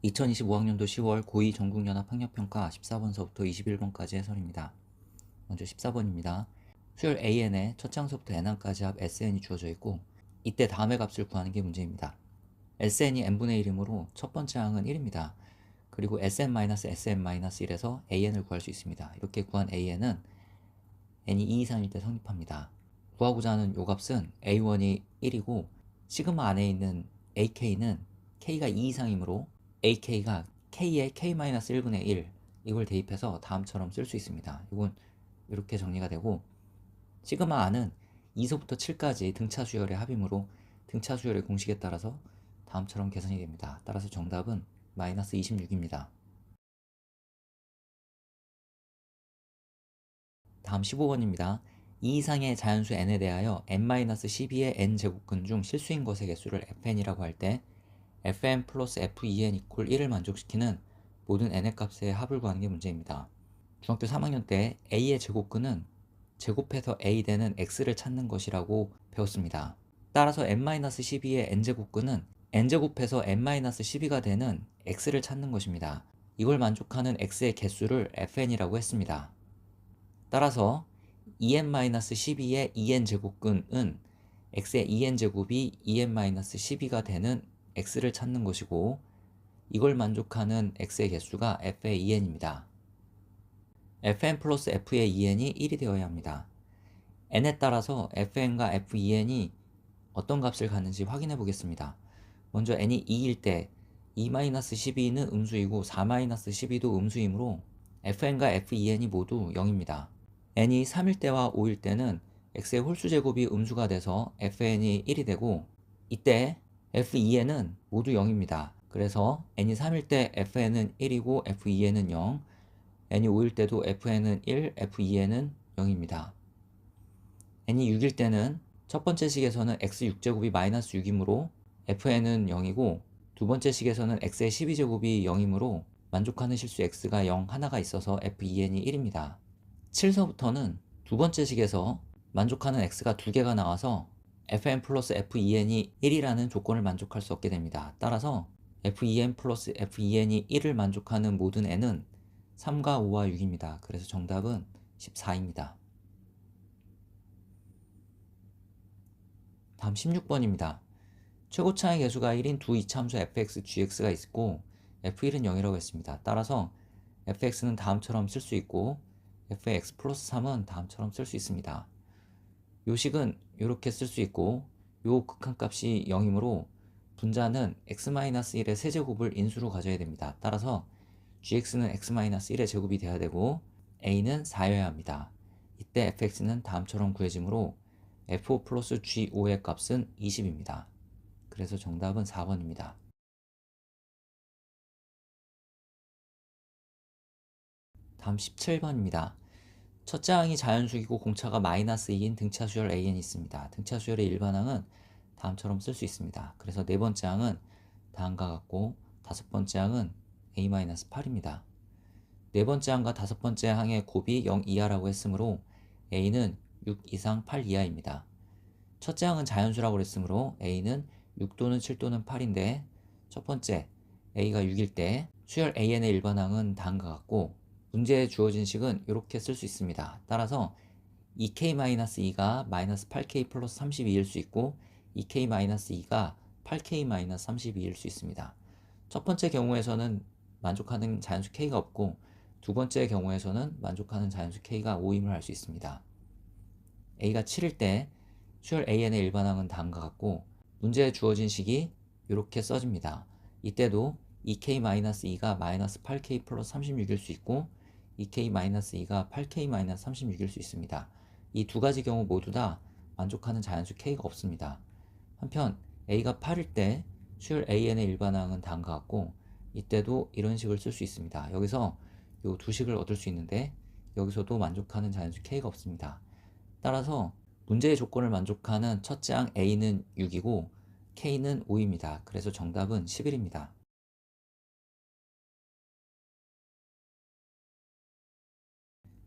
2025학년도 10월 고2 전국연합학력평가 14번서부터 21번까지 해설입니다. 먼저 14번입니다. 수열 AN의 첫 장서부터 n항까지 합 SN이 주어져 있고 이때 다음의 값을 구하는 게 문제입니다. SN이 n분의 1이므로 첫 번째 항은 1입니다. 그리고 SN-SN-1에서 AN을 구할 수 있습니다. 이렇게 구한 AN은 n이 2 이상일 때 성립합니다. 구하고자 하는 요 값은 A1이 1이고 시그마 안에 있는 AK는 K가 2 이상이므로 AK가 K의 K-1분의 1 이걸 대입해서 다음처럼 쓸 수 있습니다. 이건 이렇게 정리가 되고 시그마 R은 2서부터 7까지 등차 수열의 합이므로 등차 수열의 공식에 따라서 다음처럼 계산이 됩니다. 따라서 정답은 마이너스 26입니다. 다음 15번입니다. 2 이상의 자연수 n에 대하여 n-12의 n제곱근 중 실수인 것의 개수를 fn이라고 할 때 fn 플러스 fen 이퀄 1을 만족시키는 모든 n의 값의 합을 구하는 게 문제입니다. 중학교 3학년 때 a의 제곱근은 제곱해서 a 되는 x를 찾는 것이라고 배웠습니다. 따라서 n-12의 n제곱근은 n제곱해서 n-12가 되는 x를 찾는 것입니다. 이걸 만족하는 x의 개수를 fn이라고 했습니다. 따라서 2n-12의 2n제곱근은 x의 2n제곱이 2n-12가 되는 x를 찾는 것이고 이걸 만족하는 x의 개수가 f의 2n입니다. fn 플러스 f의 2n이 1이 되어야 합니다. n에 따라서 fn과 f2n이 어떤 값을 갖는지 확인해 보겠습니다. 먼저 n이 2일 때 2-12는 음수이고 4-12도 음수이므로 fn과 f2n이 모두 0입니다. n이 3일 때와 5일 때는 x의 홀수제곱이 음수가 돼서 fn이 1이 되고 이때 f2n은 모두 0입니다. 그래서 n이 3일 때 fn은 1이고 f2n은 0, n이 5일 때도 fn은 1, f2n은 0입니다. n이 6일 때는 첫 번째 식에서는 x6제곱이 마이너스 6이므로 fn은 0이고 두 번째 식에서는 x의 12제곱이 0이므로 만족하는 실수 x가 0 하나가 있어서 f2n이 1입니다. 7서부터는 두 번째 식에서 만족하는 x가 두 개가 나와서 fn 플러스 f2n이 1이라는 조건을 만족할 수 없게 됩니다. 따라서 f2n 플러스 f2n이 1을 만족하는 모든 n은 3과 5와 6입니다. 그래서 정답은 14입니다. 다음 16번입니다. 최고차의 개수가 1인 두 이차함수 fx, gx가 있고 f1은 0이라고 했습니다. 따라서 fx는 다음처럼 쓸 수 있고 fx 플러스 3은 다음처럼 쓸 수 있습니다. 요 식은 이렇게 쓸 수 있고 요 극한값이 0이므로 분자는 x-1의 세제곱을 인수로 가져야 됩니다. 따라서 gx는 x-1의 제곱이 돼야 되고 a는 4여야 합니다. 이때 fx는 다음처럼 구해지므로 f5 플러스 g5의 값은 20입니다. 그래서 정답은 4번입니다. 다음 17번입니다. 첫째 항이 자연수이고 공차가 마이너스 2인 등차 수열 AN이 있습니다. 등차 수열의 일반항은 다음처럼 쓸 수 있습니다. 그래서 네 번째 항은 다음과 같고 다섯 번째 항은 A-8입니다. 네 번째 항과 다섯 번째 항의 곱이 0 이하라고 했으므로 A는 6 이상 8 이하입니다. 첫째 항은 자연수라고 했으므로 A는 6 또는 7 또는 8인데 첫 번째 A가 6일 때 수열 AN의 일반항은 다음과 같고 문제에 주어진 식은 이렇게 쓸 수 있습니다. 따라서 2k-2가 마이너스 8k 플러스 32일 수 있고 2k-2가 8k-32일 수 있습니다. 첫 번째 경우에서는 만족하는 자연수 k가 없고 두 번째 경우에서는 만족하는 자연수 k가 5임을 할 수 있습니다. a가 7일 때 수열 an의 일반항은 다음과 같고 문제에 주어진 식이 이렇게 써집니다. 이때도 2k-2가 마이너스 8k 플러스 36일 수 있고 2k-2가 8k-36일 수 있습니다. 이 두 가지 경우 모두 다 만족하는 자연수 k가 없습니다. 한편 a가 8일 때 수열 an의 일반항은 다음과 같고 이때도 이런 식을 쓸 수 있습니다. 여기서 이 두 식을 얻을 수 있는데 여기서도 만족하는 자연수 k가 없습니다. 따라서 문제의 조건을 만족하는 첫째 항 a는 6이고 k는 5입니다. 그래서 정답은 11입니다.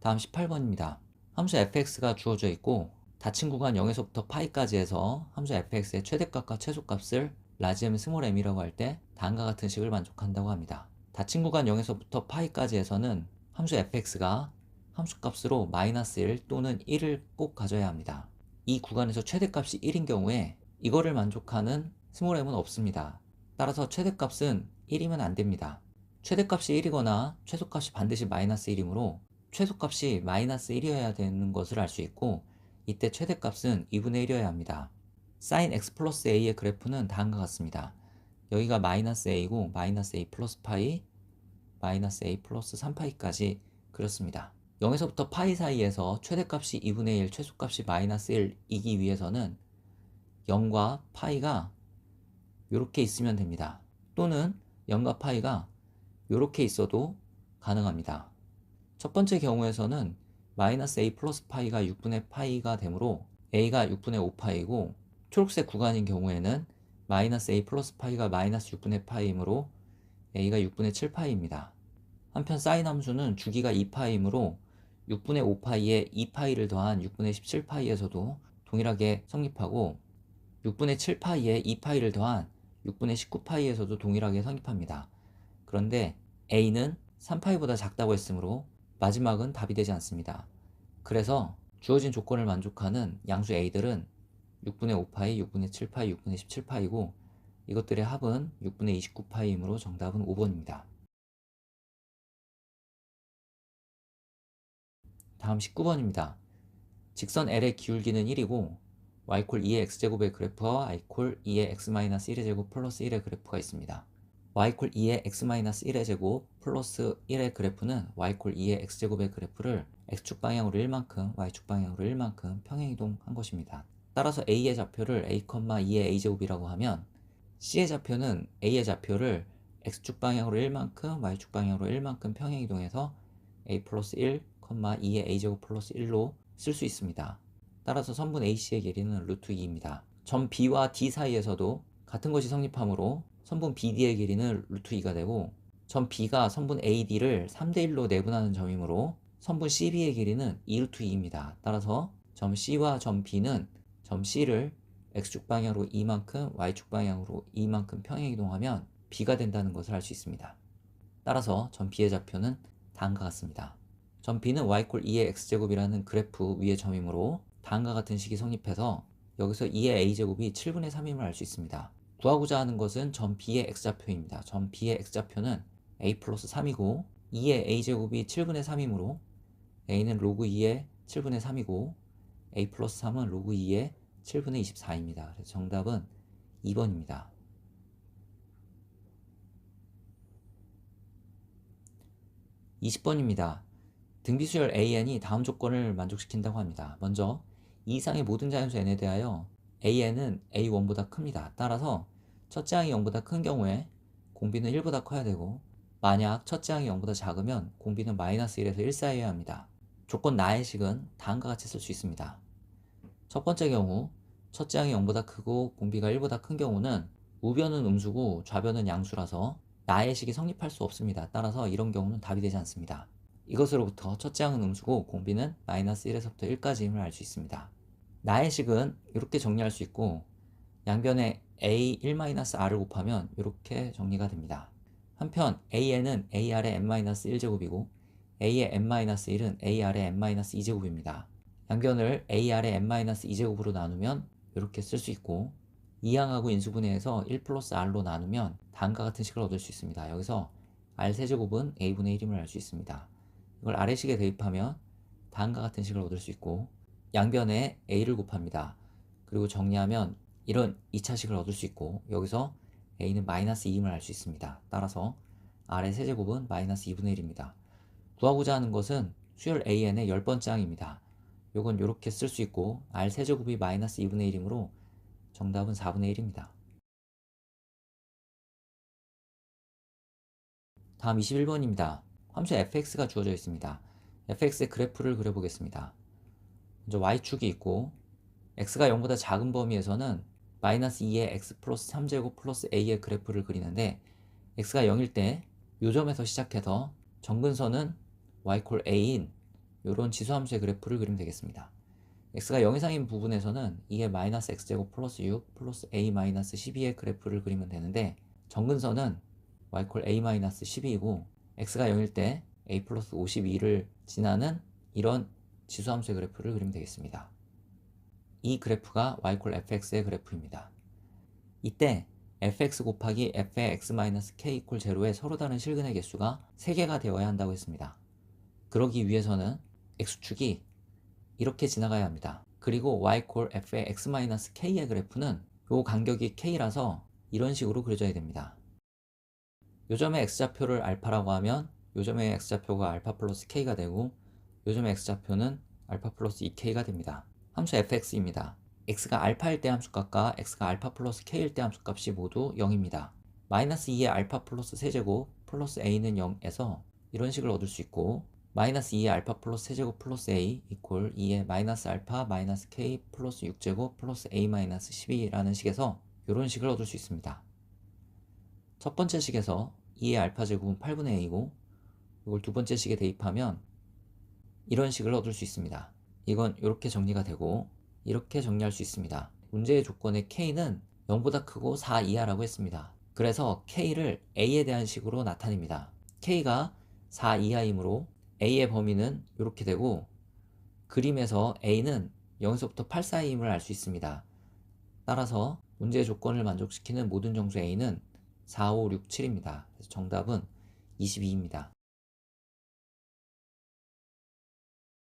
다음 18번입니다. 함수 fx가 주어져 있고 닫힌 구간 0에서부터 파이까지 해서 함수 fx의 최대값과 최소값을 라지 m, 스몰 m이라고 할 때 다음과 같은 식을 만족한다고 합니다. 닫힌 구간 0에서부터 파이까지에서는 함수 fx가 함수값으로 -1 또는 1을 꼭 가져야 합니다. 이 구간에서 최대값이 1인 경우에 이거를 만족하는 스몰 m은 없습니다. 따라서 최대값은 1이면 안 됩니다. 최대값이 1이거나 최소값이 반드시 -1이므로 최소값이 -1이어야 되는 것을 알 수 있고, 이때 최대값은 2분의 1이어야 합니다. sin x 플러스 a의 그래프는 다음과 같습니다. 여기가 -a고 -a 플러스 파이, -a 플러스 3파이까지 그렸습니다. 0에서부터 파이 사이에서 최대값이 2분의 1, 최소값이 -1이기 위해서는 0과 파이가 이렇게 있으면 됩니다. 또는 0과 파이가 이렇게 있어도 가능합니다. 첫 번째 경우에서는 -a 플러스 파이가 6분의 파이가 되므로 a가 6분의 5파이고, 초록색 구간인 경우에는 -a 플러스 파이가 -6분의 파이이므로 a가 6분의 7파이입니다. 한편 사인 함수는 주기가 2파이이므로 6분의 5파이에 2파이를 더한 6분의 17파이에서도 동일하게 성립하고, 6분의 7파이에 2파이를 더한 6분의 19파이에서도 동일하게 성립합니다. 그런데 a는 3파이보다 작다고 했으므로 마지막은 답이 되지 않습니다. 그래서 주어진 조건을 만족하는 양수 a들은 6분의 5파이, 6분의 7파이, 6분의 17파이고 이것들의 합은 6분의 29파이이므로 정답은 5번입니다. 다음 19번입니다. 직선 L의 기울기는 1이고 y 콜 2의 x제곱의 그래프와 y 콜 2의 x-1의 제곱 플러스 1의 그래프가 있습니다. y 콜 2의 x-1의 제곱 플러스 1의 그래프는 y 콜 2의 x제곱의 그래프를 x축 방향으로 1만큼, y축 방향으로 1만큼 평행이동한 것입니다. 따라서 a의 좌표를 a, 2의 a제곱이라고 하면 c의 좌표는 a의 좌표를 x축 방향으로 1만큼, y축 방향으로 1만큼 평행이동해서 a 플러스 1, 2의 a제곱 플러스 1로 쓸 수 있습니다. 따라서 선분 AC의 길이는 루트 2입니다. 점 B와 D 사이에서도 같은 것이 성립하므로 선분 BD의 길이는 루트 2가 되고, 점 B가 선분 AD를 3대1로 내분하는 점이므로 선분 CB의 길이는 2루트 2입니다. 따라서 점 C와 점 B는 점 C를 X축 방향으로 2만큼, Y축 방향으로 2만큼 평행이동하면 B가 된다는 것을 알 수 있습니다. 따라서 점 B의 좌표는 다음과 같습니다. 점 B는 y 콜 2의 x제곱이라는 그래프 위의 점이므로 다음과 같은 식이 성립해서 여기서 2의 a제곱이 7분의 3임을 알 수 있습니다. 구하고자 하는 것은 점 B의 x좌표입니다. 점 B의 x좌표는 a 플러스 3이고 2의 a제곱이 7분의 3이므로 a는 로그 2의 7분의 3이고 a 플러스 3은 로그 2의 7분의 24입니다. 그래서 정답은 2번입니다. 20번입니다. 등비수열 an이 다음 조건을 만족시킨다고 합니다. 먼저 이 이상의 모든 자연수 n에 대하여 an은 a1보다 큽니다. 따라서 첫째 항이 0보다 큰 경우에 공비는 1보다 커야 되고, 만약 첫째 항이 0보다 작으면 공비는 -1에서 1 사이여야 합니다. 조건 나의 식은 다음과 같이 쓸 수 있습니다. 첫 번째 경우, 첫째 항이 0보다 크고 공비가 1보다 큰 경우는 우변은 음수고 좌변은 양수라서 나의 식이 성립할 수 없습니다. 따라서 이런 경우는 답이 되지 않습니다. 이것으로부터 첫째 항은 음수고 공비는 -1에서부터 1까지임을 알 수 있습니다. 나의 식은 이렇게 정리할 수 있고, 양변에 a1-r을 곱하면 이렇게 정리가 됩니다. 한편 an은 a 아래 n-1제곱이고 a의 n-1은 a 아래 n-2제곱입니다. 양변을 a 아래 n-2제곱으로 나누면 이렇게 쓸 수 있고, 이항하고 인수분해해서 1 플러스 r로 나누면 다음과 같은 식을 얻을 수 있습니다. 여기서 r세제곱은 a분의 1임을 알 수 있습니다. 이걸 아래식에 대입하면 다음과 같은 식을 얻을 수 있고, 양변에 a를 곱합니다. 그리고 정리하면 이런 2차식을 얻을 수 있고, 여기서 a는 -2임을 알 수 있습니다. 따라서 r의 세제곱은 -2분의 1입니다. 구하고자 하는 것은 수열 an의 10번째 항입니다. 요건 이렇게 쓸 수 있고, r 세제곱이 -2분의 1이므로 정답은 4분의 1입니다. 다음 21번입니다. 함수 fx가 주어져 있습니다. fx의 그래프를 그려보겠습니다. 먼저 y축이 있고, x가 0보다 작은 범위에서는 -2의 x 플러스 3제곱 플러스 a의 그래프를 그리는데, x가 0일 때 요 점에서 시작해서 정근선은 y 콜 a인 요런 지수함수의 그래프를 그리면 되겠습니다. x가 0 이상인 부분에서는 이에 마이너스 x제곱 플러스 6 플러스 a 마이너스 12의 그래프를 그리면 되는데, 정근선은 y 콜 a 마이너스 12이고 x가 0일 때 a 플러스 52를 지나는 이런 지수함수의 그래프를 그리면 되겠습니다. 이 그래프가 y 콜 fx의 그래프입니다. 이때 fx 곱하기 f의 x-k 이퀄 제로의 서로 다른 실근의 개수가 3개가 되어야 한다고 했습니다. 그러기 위해서는 x축이 이렇게 지나가야 합니다. 그리고 y 콜 f의 x-k의 그래프는 요 간격이 k라서 이런 식으로 그려져야 됩니다. 요점의 x좌표를 알파라고 하면 요점의 x좌표가 알파 플러스 k가 되고 요점의 x좌표는 알파 플러스 2k가 됩니다. 함수 fx입니다. x가 알파일 때 함수값과 x가 알파 플러스 k일 때 함수값이 모두 0입니다. 마이너스 2의 알파 플러스 세제곱 플러스 a는 0에서 이런 식을 얻을 수 있고, 마이너스 2의 알파 플러스 세제곱 플러스 a 이퀄 2의 마이너스 알파 마이너스 k 플러스 6제곱 플러스 a 마이너스 12라는 식에서 이런 식을 얻을 수 있습니다. 첫 번째 식에서 2의 알파 제곱은 8분의 a고, 이걸 두 번째 식에 대입하면 이런 식을 얻을 수 있습니다. 이건 이렇게 정리가 되고 이렇게 정리할 수 있습니다. 문제의 조건의 k는 0보다 크고 4 이하라고 했습니다. 그래서 k를 a에 대한 식으로 나타냅니다. k가 4 이하이므로 a의 범위는 이렇게 되고, 그림에서 a는 0에서부터 8 사이임을 알 수 있습니다. 따라서 문제의 조건을 만족시키는 모든 정수 a는 4, 5, 6, 7입니다. 그래서 정답은 22입니다.